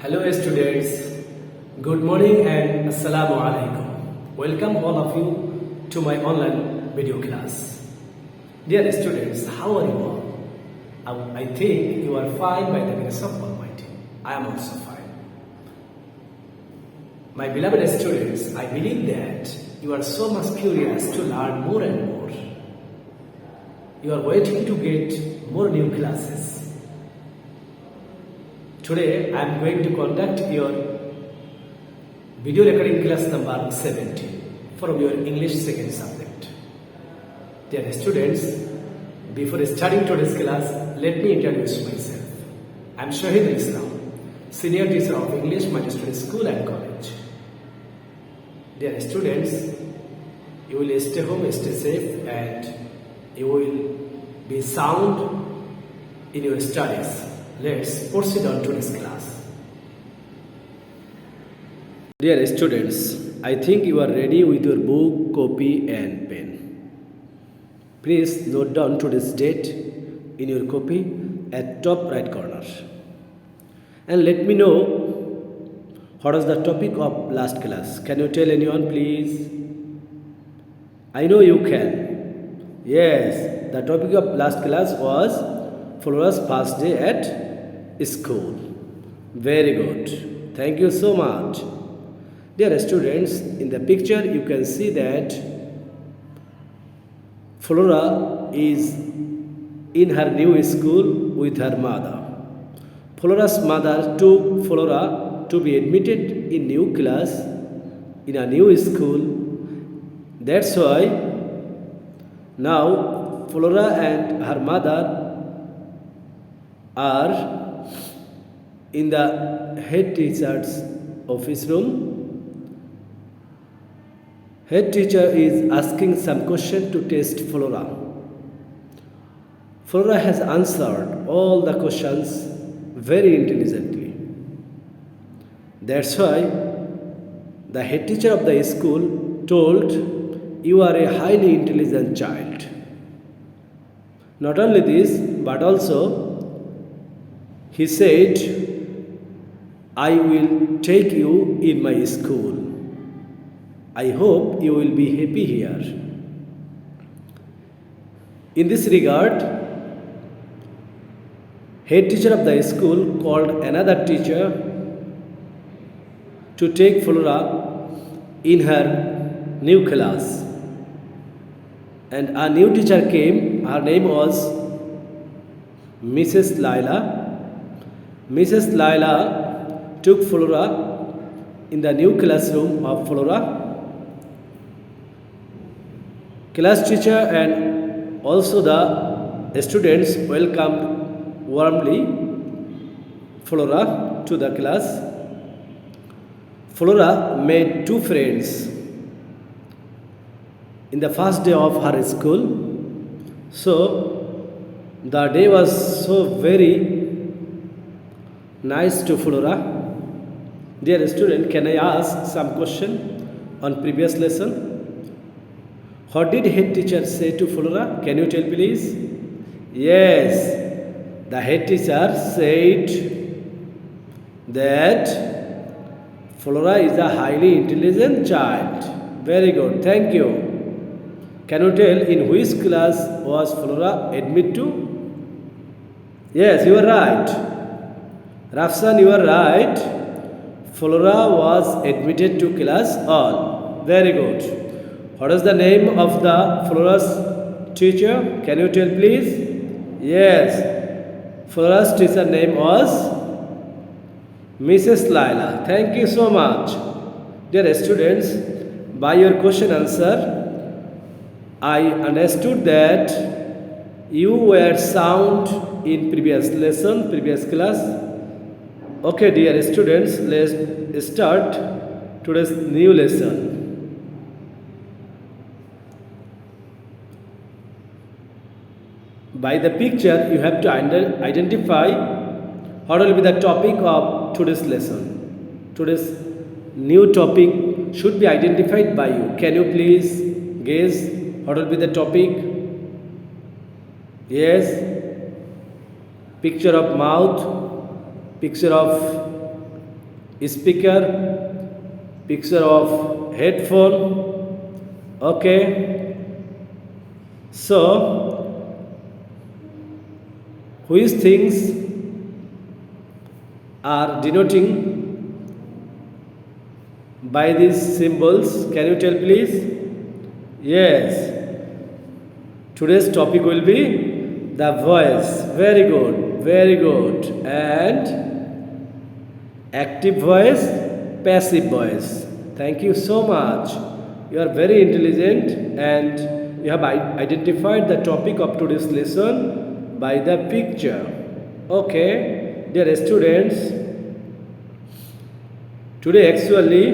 Hello students, good morning and Assalamu alaikum. Welcome all of you to my online video class. Dear students, how are you all? I think you are fine by the grace of Almighty. I am also fine. My beloved students, I believe that you are so much curious to learn more and more. You are waiting to get more new classes. Today I am going to conduct your video recording class number 70 from your English second subject. Dear students, before starting today's class, let me introduce myself. I am Shahid Islam, senior teacher of English Magistrate School and College. Dear students, you will stay home, stay safe, and you will be sound in your studies. Let's proceed on to this class. Dear students, I think you are ready with your book, copy and pen. Please note down today's date in your copy at top right corner. And let me know what was the topic of last class. Can you tell anyone please? I know you can. Yes, the topic of last class was Flora's first day at school. Very good. Thank you so much. Dear students, in the picture you can see that Flora is in her new school with her mother. Flora's mother took Flora to be admitted in new class in a new school. That's why now Flora and her mother are in the head teacher's office room. Head teacher is asking some question to test Flora. Flora has answered all the questions very intelligently. That's why the head teacher of the school told, "You are a highly intelligent child." Not only this, but also he said, "I will take you in my school. I hope you will be happy here." In this regard, head teacher of the school called another teacher to take Flora in her new class. And a new teacher came. Her name was Mrs. Laila. Mrs. Laila took Flora in the new classroom of Flora. Class teacher and also the students welcomed warmly Flora to the class. Flora made two friends in the first day of her school. So the day was so very nice to Flora. Dear student, can I ask some question on previous lesson? What did head teacher say to Flora? Can you tell please? Yes, the head teacher said that Flora is a highly intelligent child. Very good, thank you. Can you tell in which class was Flora admitted to? Yes, you are right. Rafsan, you are right. Flora was admitted to class all. Very good. What is the name of the Flora's teacher? Can you tell please? Yes, Flora's teacher name was Mrs. Laila. Thank you so much. Dear students, by your question answer, I understood that you were sound in previous lesson, previous class. Okay, dear students, let's start today's new lesson. By the picture, you have to identify what will be the topic of today's lesson. Today's new topic should be identified by you. Can you please guess what will be the topic? Yes, picture of mouth, picture of speaker, picture of headphone. Okay, so which things are denoting by these symbols? Can you tell please? Yes, today's topic will be the voice. Very good, very good. And active voice, passive voice. Thank you so much. You are very intelligent and you have identified the topic of today's lesson by the picture. Okay, dear students, today actually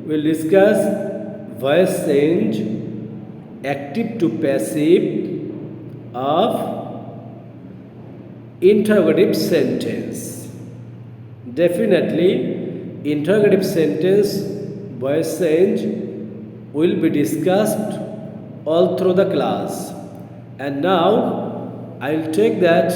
we'll discuss voice change, active to passive of interrogative sentence. Definitely, interrogative sentence voice change will be discussed all through the class. And now I will take that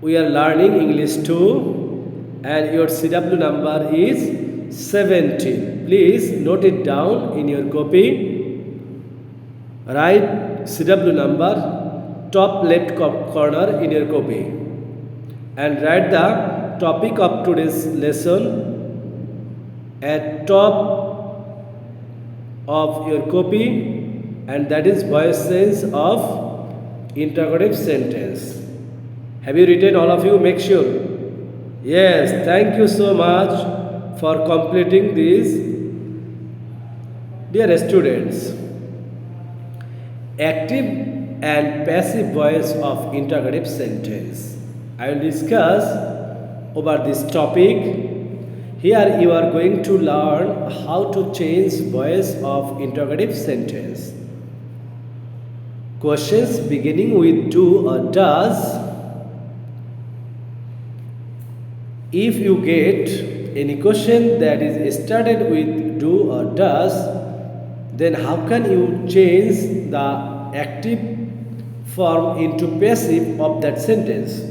we are learning English 2 and your CW number is 17. Please note it down in your copy. Write CW number top left corner in your copy and write the topic of today's lesson at top of your copy, and that is voice change of interrogative sentence. Have you written, all of you? Make sure. Yes, thank you so much for completing this. Dear students, active and passive voice of interrogative sentence. I will discuss over this topic. Here you are going to learn how to change voice of interrogative sentence. Questions beginning with do or does. If you get any question that is started with do or does, then how can you change the active form into passive of that sentence?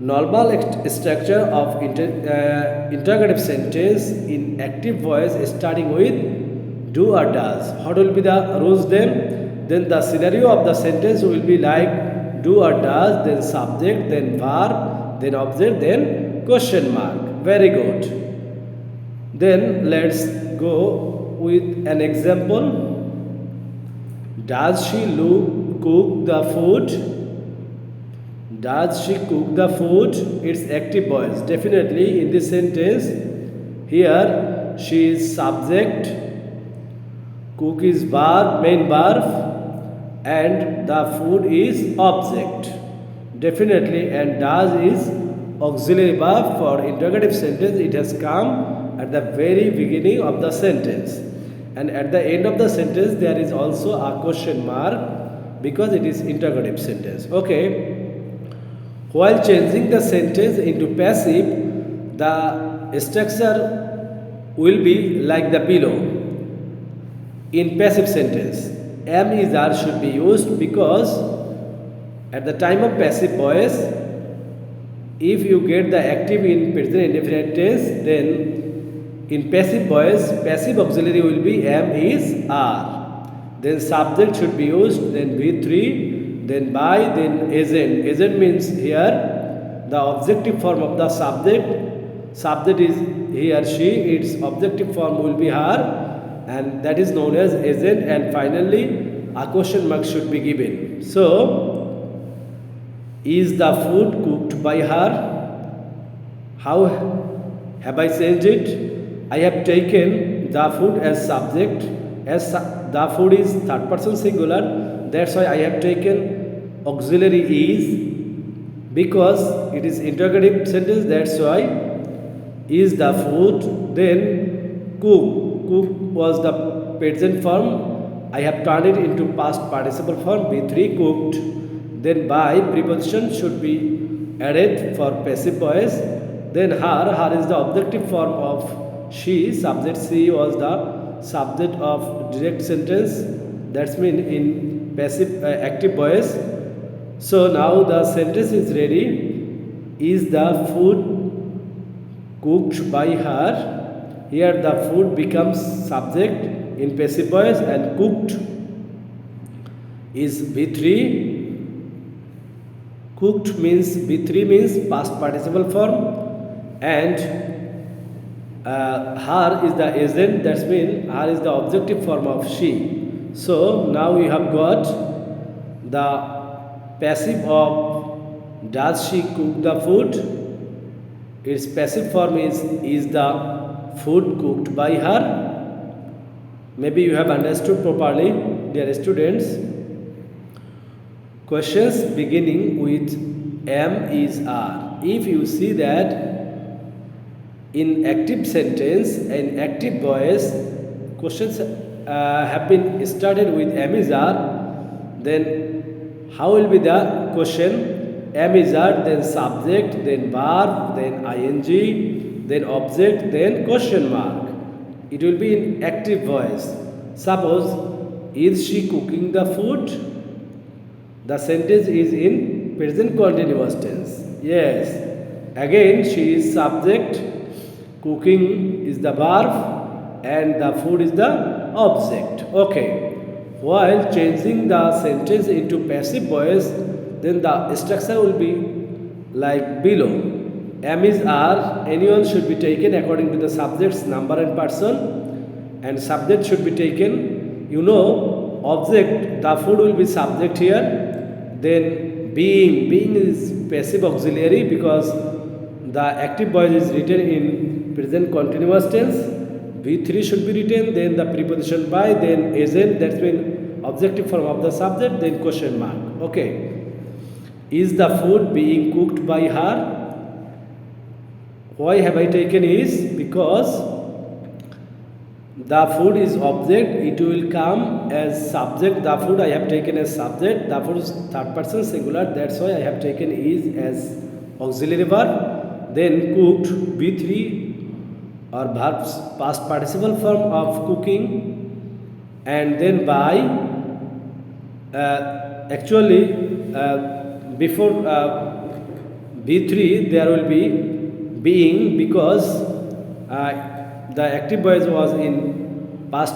Normal structure of interrogative sentence in active voice starting with do or does. What will be the rules then? Then the scenario of the sentence will be like do or does, then subject, then verb, then object, then question mark. Very good. Then let's go with an example. Does she cook the food? Does she cook the food? It's active voice. Definitely in this sentence, here she is subject, cook is verb, main verb, and the food is object. Definitely, and does is auxiliary verb for interrogative sentence. It has come at the very beginning of the sentence. And at the end of the sentence, there is also a question mark because it is interrogative sentence. Okay. While changing the sentence into passive, the structure will be like the below. In passive sentence, am is are should be used because at the time of passive voice, if you get the active in present indefinite tense, then in passive voice, passive auxiliary will be am is are. Then subject should be used, then V3, then by, then agent. Agent means here the objective form of the subject. Subject is he or she, its objective form will be her, and that is known as agent. And finally, a question mark should be given. So, is the food cooked by her? How have I changed it? I have taken the food as subject, as the food is third person singular. That's why I have taken auxiliary is, because it is interrogative sentence. That's why is the food. Then cook was the present form. I have turned it into past participle form, B3 cooked. Then by preposition should be added for passive voice. Then her is the objective form of she, subject she was the subject of direct sentence. That's mean in passive active voice. So now the sentence is ready. Is the food cooked by her. Here the food becomes subject in passive voice and cooked is V3. Cooked means V3 means past participle form, and her is the agent, that means her is the objective form of she. So now we have got the passive of does she cook the food. Its passive form is the food cooked by her. Maybe you have understood properly, dear students. Questions beginning with am is are. If you see that in active sentence and active voice, questions have been started with am is are, then how will be the question? Am is are, then subject, then verb, then ing, then object, then question mark. It will be in active voice. Suppose, is she cooking the food? The sentence is in present continuous tense. Yes. Again, she is subject, cooking is the verb, and the food is the object. Okay. While changing the sentence into passive voice, then the structure will be like below. Am is are, anyone should be taken according to the subject's number and person, and subject should be taken, object, the food will be subject here. Then being is passive auxiliary because the active voice is written in present continuous tense. V3 should be written, then the preposition by, then agent, that's mean objective form of the subject, then question mark. Okay. Is the food being cooked by her? Why have I taken is? Because the food is object, it will come as subject. The food I have taken as subject, the food is third person singular, that's why I have taken is as auxiliary verb. Then cooked, V3 or verbs past participle form of cooking, and then by, before V3 there will be being because the active voice was in past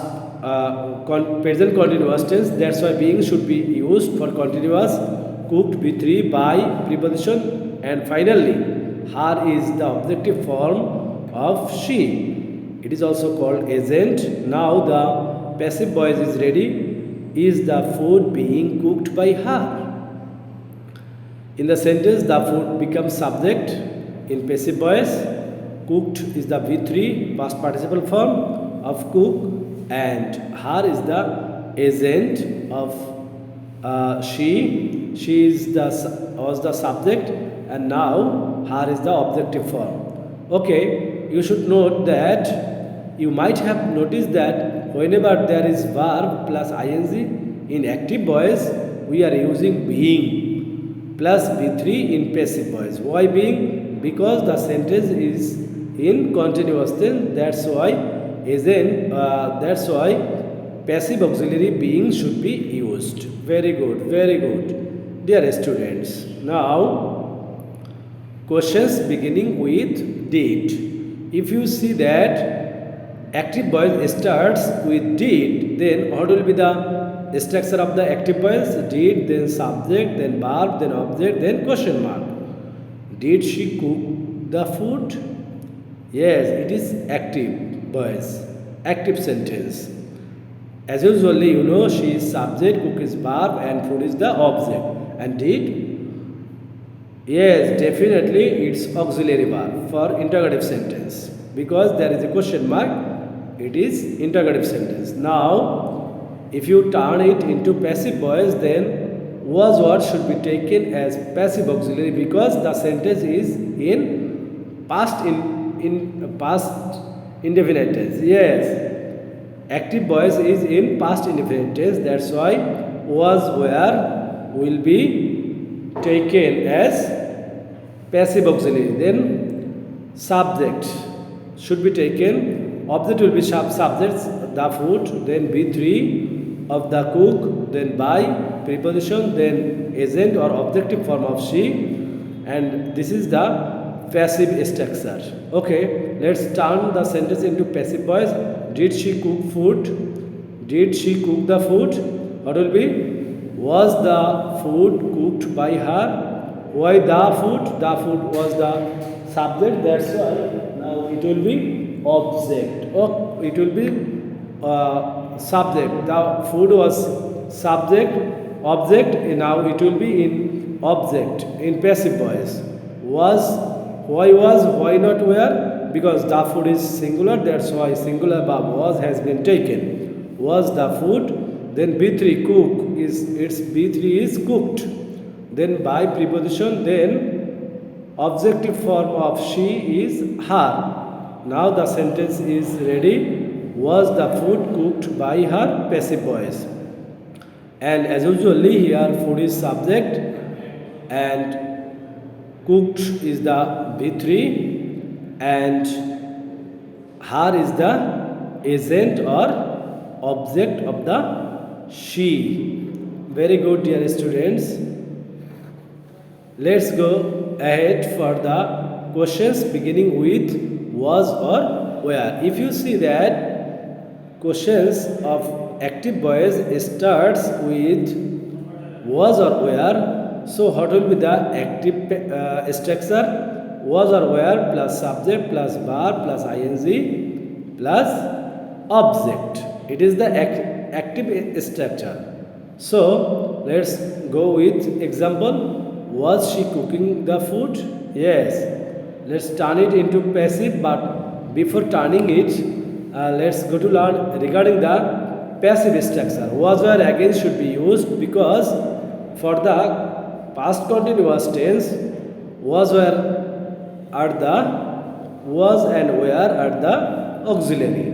present continuous tense, that's why being should be used for continuous. Cooked V3 by preposition, and finally her is the objective form of she. It is also called agent. Now the passive voice is ready. Is the food being cooked by her? In the sentence, the food becomes subject in passive voice. Cooked is the V3 past participle form of cook, and her is the agent of she. She is was the subject, and now her is the objective form. Okay, you should note that you might have noticed that whenever there is verb plus ing in active voice, we are using being plus V3 in passive voice. Why being? Because the sentence is in continuous tense. That's why passive auxiliary being should be used. Very good, very good, dear students. Now questions beginning with did. If you see that active voice starts with did, then what will be the structure of the active voice? Did, then subject, then verb, then object, then question mark. Did she cook the food? Yes, it is active voice, active sentence. As usually, she is subject, cook is verb, and food is the object. And did? Yes, definitely it's auxiliary verb for interrogative sentence. Because there is a question mark, it is interrogative sentence. Now, if you turn it into passive voice, then was word should be taken as passive auxiliary because the sentence is in past indefinite tense. Yes, active voice is in past indefinite tense. That's why was where will be taken as passive auxiliary. Then subject should be taken. Object will be subjects, the food, then V3 of the cook, then by preposition, then agent or objective form of she, and this is the passive structure. Okay, let's turn the sentence into passive voice. Did she cook food? Did she cook the food? What will be? Was the food cooked by her? Why the food? The food was the subject. That's why now it will be object. Oh, it will be subject. The food was subject, object. Now it will be in object in passive voice. Was, why not where? Because the food is singular, that's why singular verb was has been taken. Was the food, then B3 cook is its B3 is cooked. Then by preposition, then objective form of she is her. Now the sentence is ready. Was the food cooked by her passive voice? And as usually here food is subject and cooked is the B3 and her is the agent or object of the she. Very good, dear students. Let's go ahead for the questions beginning with was or where. If you see that questions of active voice starts with was or where, so what will be the active structure? Was or where plus subject plus verb plus ing plus object. It is the active structure. So let's go with example. Was she cooking the food? Yes. Let's turn it into passive, but before turning it, let's go to learn regarding the passive structure. Was where again should be used because for the past continuous tense, was where are the was and where are the auxiliary.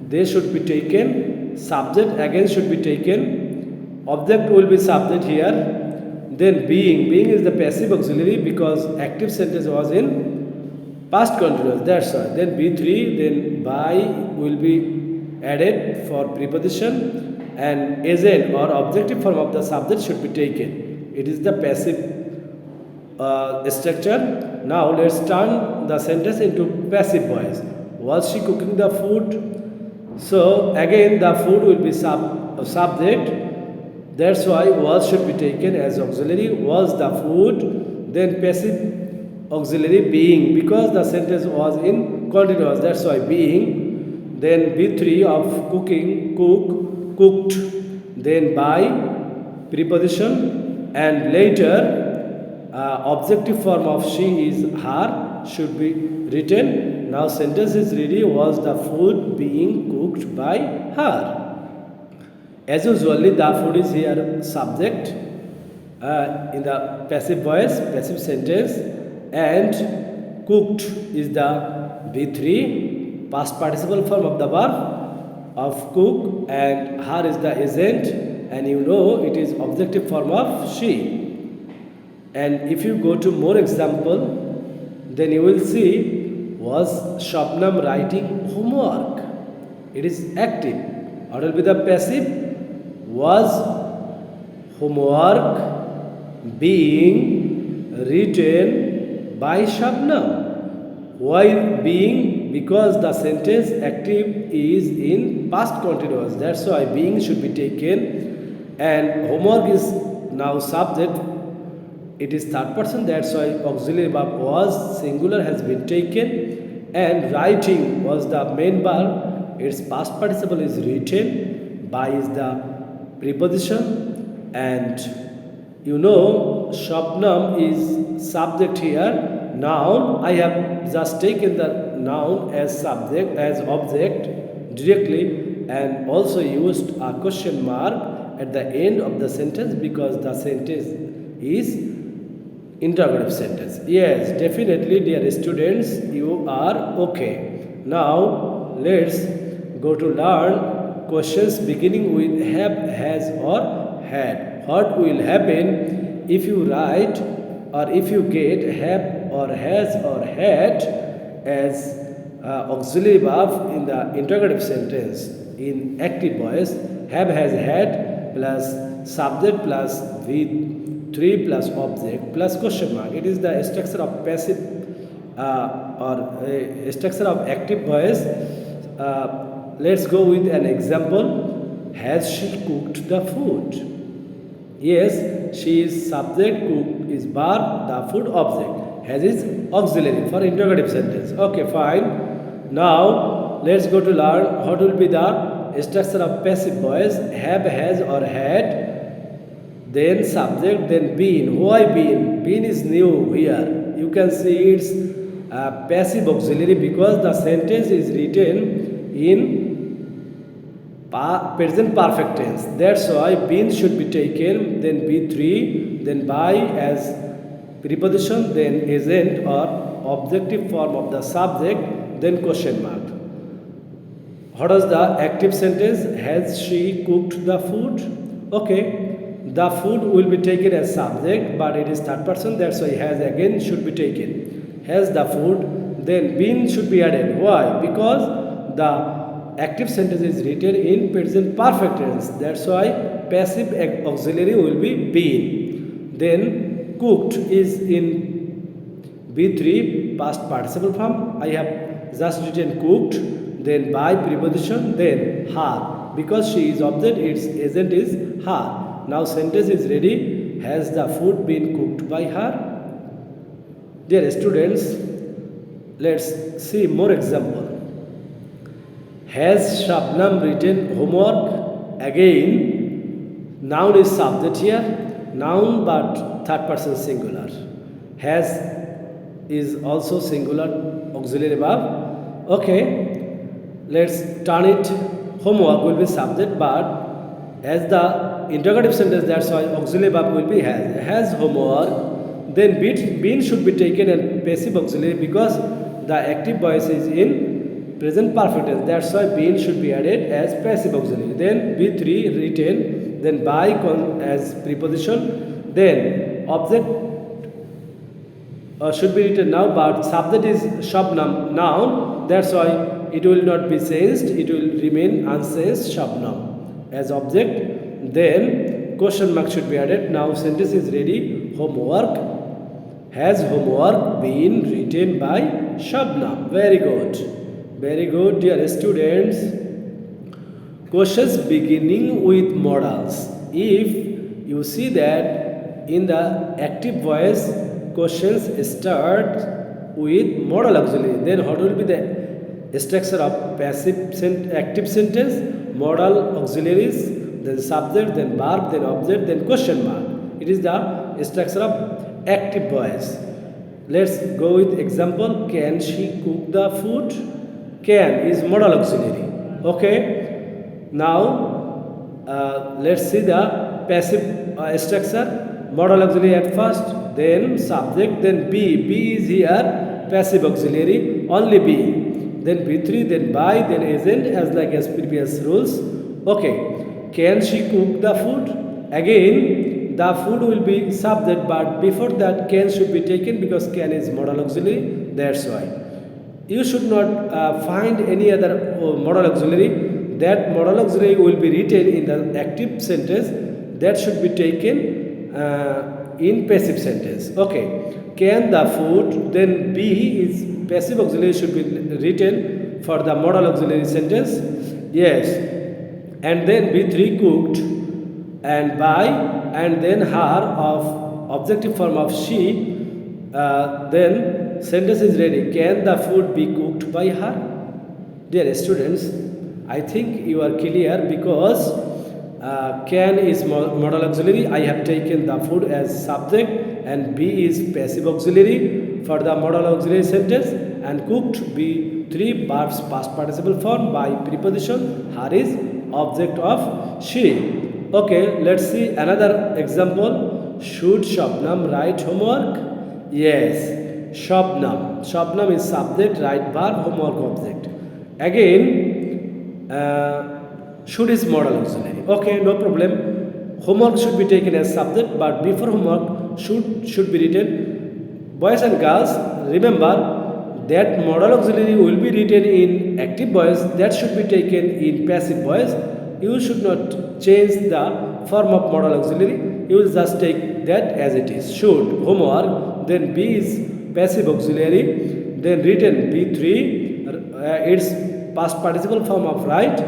They should be taken. Subject again should be taken. Object will be subject here. Then being is the passive auxiliary because active sentence was in past continuous. That's why. Then B3, then by will be added for preposition and agent or objective form of the subject should be taken. It is the passive structure. Now let's turn the sentence into passive voice. Was she cooking the food? So again the food will be subject. That's why was should be taken as auxiliary. Was the food, then passive auxiliary being because the sentence was in continuous. That's why being. Then B3 of cooking, cooked. Then by preposition and later objective form of she is her should be written. Now sentence is ready. Was the food being cooked by her? As usually the food is here subject in the passive voice, passive sentence, and cooked is the B3 past participle form of the verb of cook, and her is the agent, and you know it is objective form of she. And if you go to more example, then you will see was Shabnam writing homework? It is active. What will be the passive? Was homework being written by Shabnam? Why being? Because the sentence active is in past continuous. That's why being should be taken. And homework is now subject. It is third person. That's why auxiliary verb was singular has been taken. And writing was the main verb. Its past participle is written. By is the preposition, and you know Shabnam is subject here. Noun, I have just taken the noun as subject, as object directly, and also used a question mark at the end of the sentence because the sentence is interrogative sentence. Yes, definitely, dear students, you are okay. Now let's go to learn questions beginning with have, has or had. What will happen if you write or if you get have or has or had as auxiliary verb in the interrogative sentence in active voice? Have, has, had plus subject plus with 3 plus object plus question mark. It is the structure of passive or a structure of active voice. Let's go with an example. Has she cooked the food? Yes, she is subject, cook is verb, the food object. Has is auxiliary for interrogative sentence. Okay, fine. Now let's go to learn what will be the structure of passive voice. Have, has, or had. Then subject, then been. Why been? Been is new here. You can see it's passive auxiliary because the sentence is written in present perfect tense. That's why been should be taken, then be3, then by as preposition, then agent or objective form of the subject, then question mark. What is the active sentence? Has she cooked the food? Okay, the food will be taken as subject, but it is third person. That's why has again should be taken. Has the food, then been should be added. Why? Because the active sentence is written in present perfect tense. That's why passive auxiliary will be been. Then cooked is in B3 past participle form. I have just written cooked, then by preposition, then her. Because she is object, its agent is her. Now sentence is ready. Has the food been cooked by her? Dear students, let's see more example. Has Shabnam written homework? Again, noun is subject here. Noun but third person singular. Has is also singular auxiliary verb. Okay, let's turn it. Homework will be subject, but as the interrogative sentence, that's why auxiliary verb will be has. Has homework. Then been should be taken and passive auxiliary because the active voice is in present perfect tense. That's why been should be added as passive auxiliary. Then B3 written, then by as preposition, then object should be written now, but subject is Shabnam noun. That's why it will not be changed. It will remain unchanged Shabnam as object. Then question mark should be added. Now sentence is ready. Homework. Has homework been written by Shabnam? Very good. Very good, dear students. Questions beginning with modals. If you see that in the active voice, questions start with modal auxiliary, then what will be the structure of active sentence? Modal auxiliaries, then subject, then verb, then object, then question mark. It is the structure of active voice. Let's go with example. Can she cook the food? Can is modal auxiliary. Okay. Now let's see the passive structure. Modal auxiliary at first, then subject, then be. Be is here passive auxiliary, only be. Then B3, then by, then agent as like as previous rules. Okay. Can she cook the food? Again, the food will be subject, but before that can should be taken because can is modal auxiliary. That's why. You should not find any other modal auxiliary. That modal auxiliary will be written in the active sentence. That should be taken in passive sentence. Okay. Can the food, then be is passive auxiliary should be written for the modal auxiliary sentence. Yes. And then B3 cooked and by and then her of objective form of she. Then sentence is ready. Can the food be cooked by her? Dear students, I think you are clear because can is modal auxiliary. I have taken the food as subject and be is passive auxiliary for the modal auxiliary sentence, and cooked be three verbs past participle form by preposition. Her is object of she. Okay, let's see another example. Should Shabnam write homework? Yes. Shabnam. Shabnam is subject, right verb, homework object. Again, should is modal auxiliary. Okay, no problem. Homework should be taken as subject, but before homework should be written. Boys and girls, remember that modal auxiliary will be written in active voice. That should be taken in passive voice. You should not change the form of modal auxiliary. You will just take that as it is. Should, homework, then be is passive auxiliary, then written B3, its past participle form of right,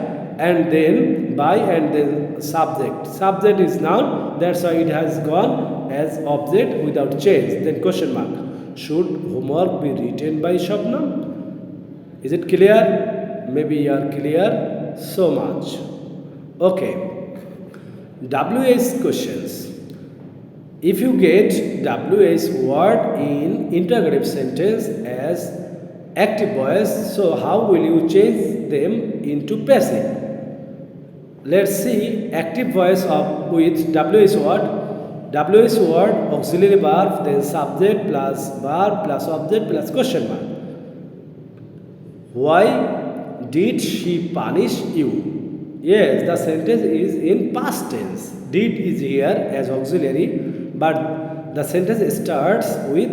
and then by and then subject. Subject is noun, that's why it has gone as object without change. Then question mark. Should homework be written by Shabnam? Is it clear? Maybe you are clear so much. Okay. WH questions. If you get WH word in interrogative sentence as active voice, so how will you change them into passive? Let's see active voice of with WH word. WH word auxiliary verb, then subject plus verb plus object plus question mark. Why did she punish you? Yes, the sentence is in past tense. Did is here as auxiliary, but the sentence starts with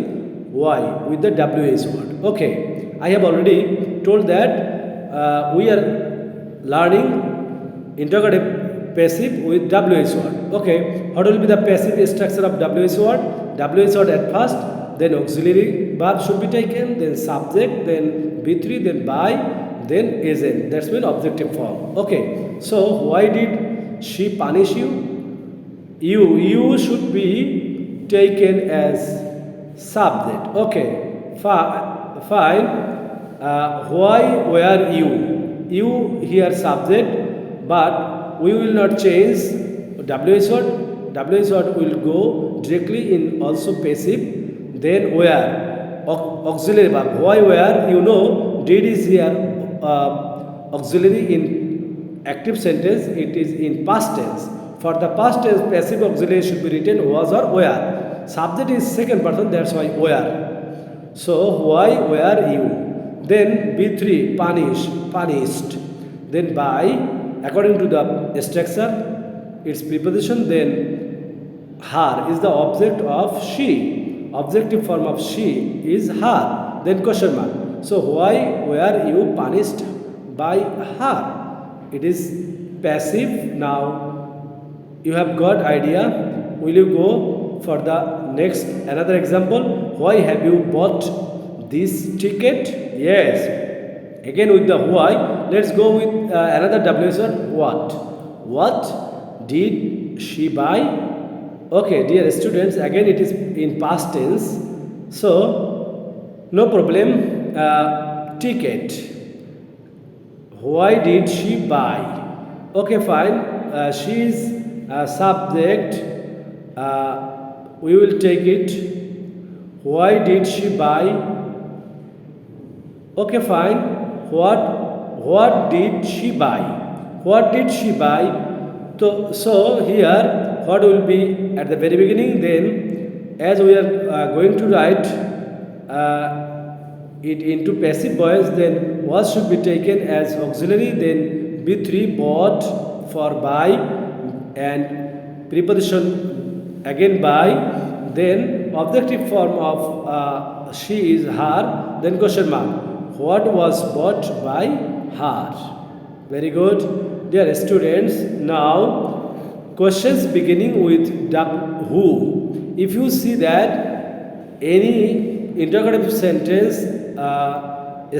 why, with the WH word. Okay, I have already told that we are learning interrogative passive with WH word. Okay, what will be the passive structure of WH word? WH word at first, then auxiliary verb should be taken, then subject, then B3, then by, then agent. That's mean objective form. Okay, so why did she punish you? You should be taken as subject. Okay, fine. Why were you? You here subject, but we will not change WH word. WH word will go directly in also passive. Then where auxiliary verb. Why where? You know, did is here auxiliary in active sentence. It is in past tense. For the past tense, passive auxiliary should be written was or where. Subject is second person, that's why where. So why were you? Then B3 punished. Then by, according to the structure, its preposition, then her is the object of she. Objective form of she is her. Then question mark. So why were you punished by her? It is passive. Now you have got idea. Will you go for the next another example? Why have you bought this ticket? Yes. Again with the why. Let's go with another WH word. What did she buy? Okay, dear students. Again it is in past tense. So no problem. Ticket. Why did she buy? Okay, fine. She is subject, we will take it. Why did she buy? Okay, fine. What did she buy? What did she buy? So here what will be at the very beginning, then as we are going to write it into passive voice, then what should be taken as auxiliary, then B3 bought for buy, and preposition again by, then objective form of she is her, then question mark. What was bought by her? Very good, dear students. Now questions beginning with who. If you see that any interrogative sentence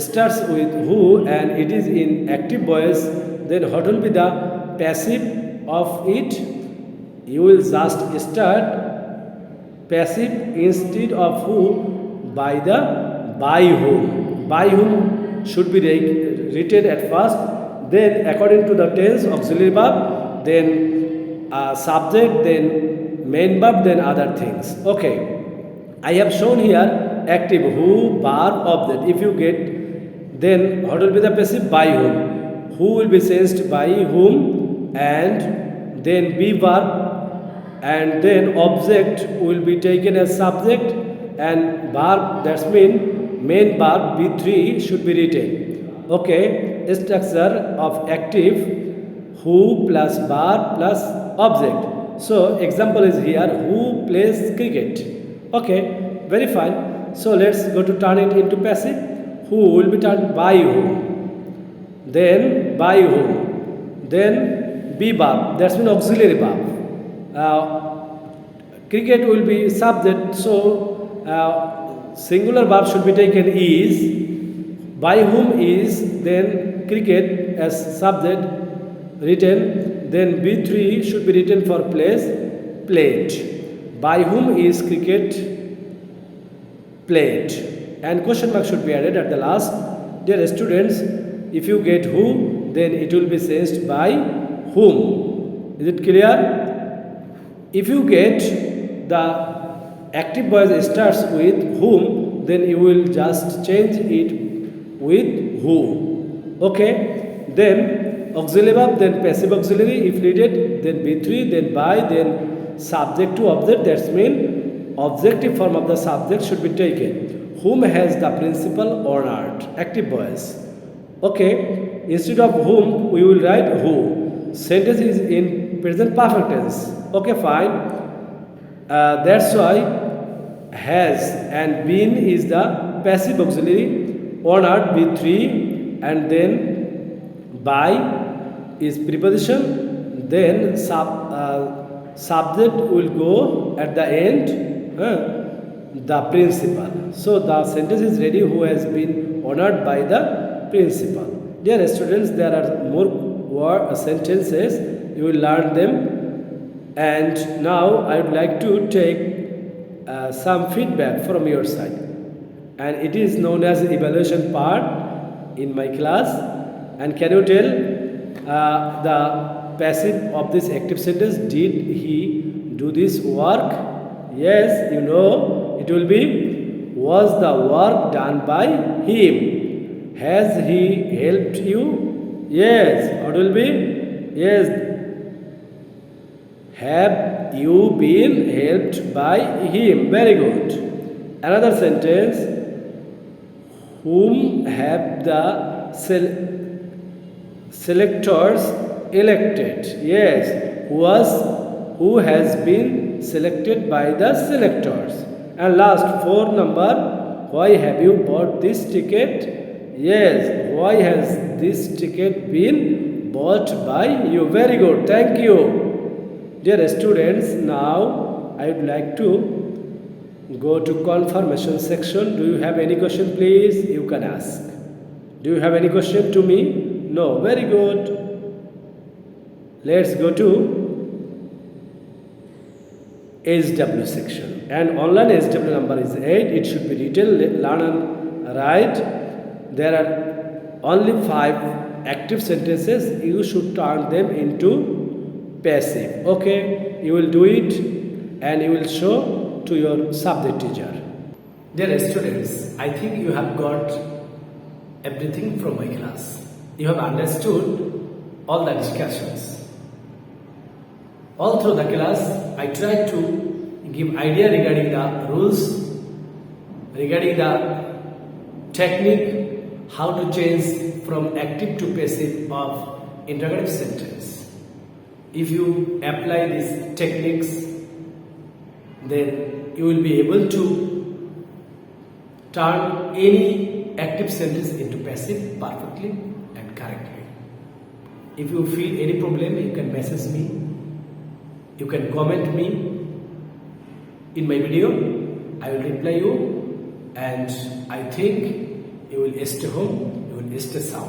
starts with who and it is in active voice, then what will be the passive of it? You will just start passive instead of who by the by whom. By whom should be written at first, then according to the tense auxiliary verb, then subject, then main verb, then other things. Okay, I have shown here active who, verb, object. If you get, then what will be the passive? By whom. Who will be changed by whom, and then be verb, and then object will be taken as subject, and verb, that's mean main verb B3 should be written. Okay, structure of active who plus verb plus object. So example is here, who plays cricket. Okay, very fine. So let's go to turn it into passive. Who will be turned by whom, then by whom, then be verb, that's mean auxiliary verb. Cricket will be subject, so singular verb should be taken is. By whom is, then cricket as subject written, then B3 should be written for place, played. By whom is cricket played? And question mark should be added at the last. Dear students, if you get who, then it will be changed by whom. Is it clear? If you get the active voice starts with whom, then you will just change it with who. Okay, then auxiliary verb, then passive auxiliary if needed, then B3, then by, then subject to object. That's mean objective form of the subject should be taken. Whom has the principal honored? Active voice. Okay, instead of whom we will write who. Sentence is in present perfect tense. Okay, fine. That's why has and been is the passive auxiliary. Honored B3, and then by is preposition, then subject will go at the end, the principal. So the sentence is ready, who has been honored by the principal. Dear students, there are more sentences, you will learn them, and now I would like to take some feedback from your side. And it is known as evaluation part in my class. And can you tell the passive of this active sentence? Did he do this work? Yes, you know it will be, was the work done by him? Has he helped you? Yes. What will be? Yes. Have you been helped by him? Very good. Another sentence. Whom have the selectors elected? Yes, who has been selected by the selectors? And last, 4 number, why have you bought this ticket? Yes, why has this ticket been bought by you? Very good, thank you. Dear students, now I would like to go to confirmation section. Do you have any question? Please, you can ask. Do you have any question to me? No. Very good. Let's go to SW section. And online SW number is 8. It should be written, learn and write. There are only 5 active sentences. You should turn them into passive. Okay, you will do it and you will show to your subject teacher. Dear students, I think you have got everything from my class. You have understood all the discussions. All through the class, I tried to give idea regarding the rules, regarding the technique, how to change from active to passive of interrogative sentence. If you apply these techniques, then you will be able to turn any active sentence into passive perfectly and correctly. If you feel any problem, you can message me, you can comment me in my video. I will reply you, and I think you will stay home, you will stay sound.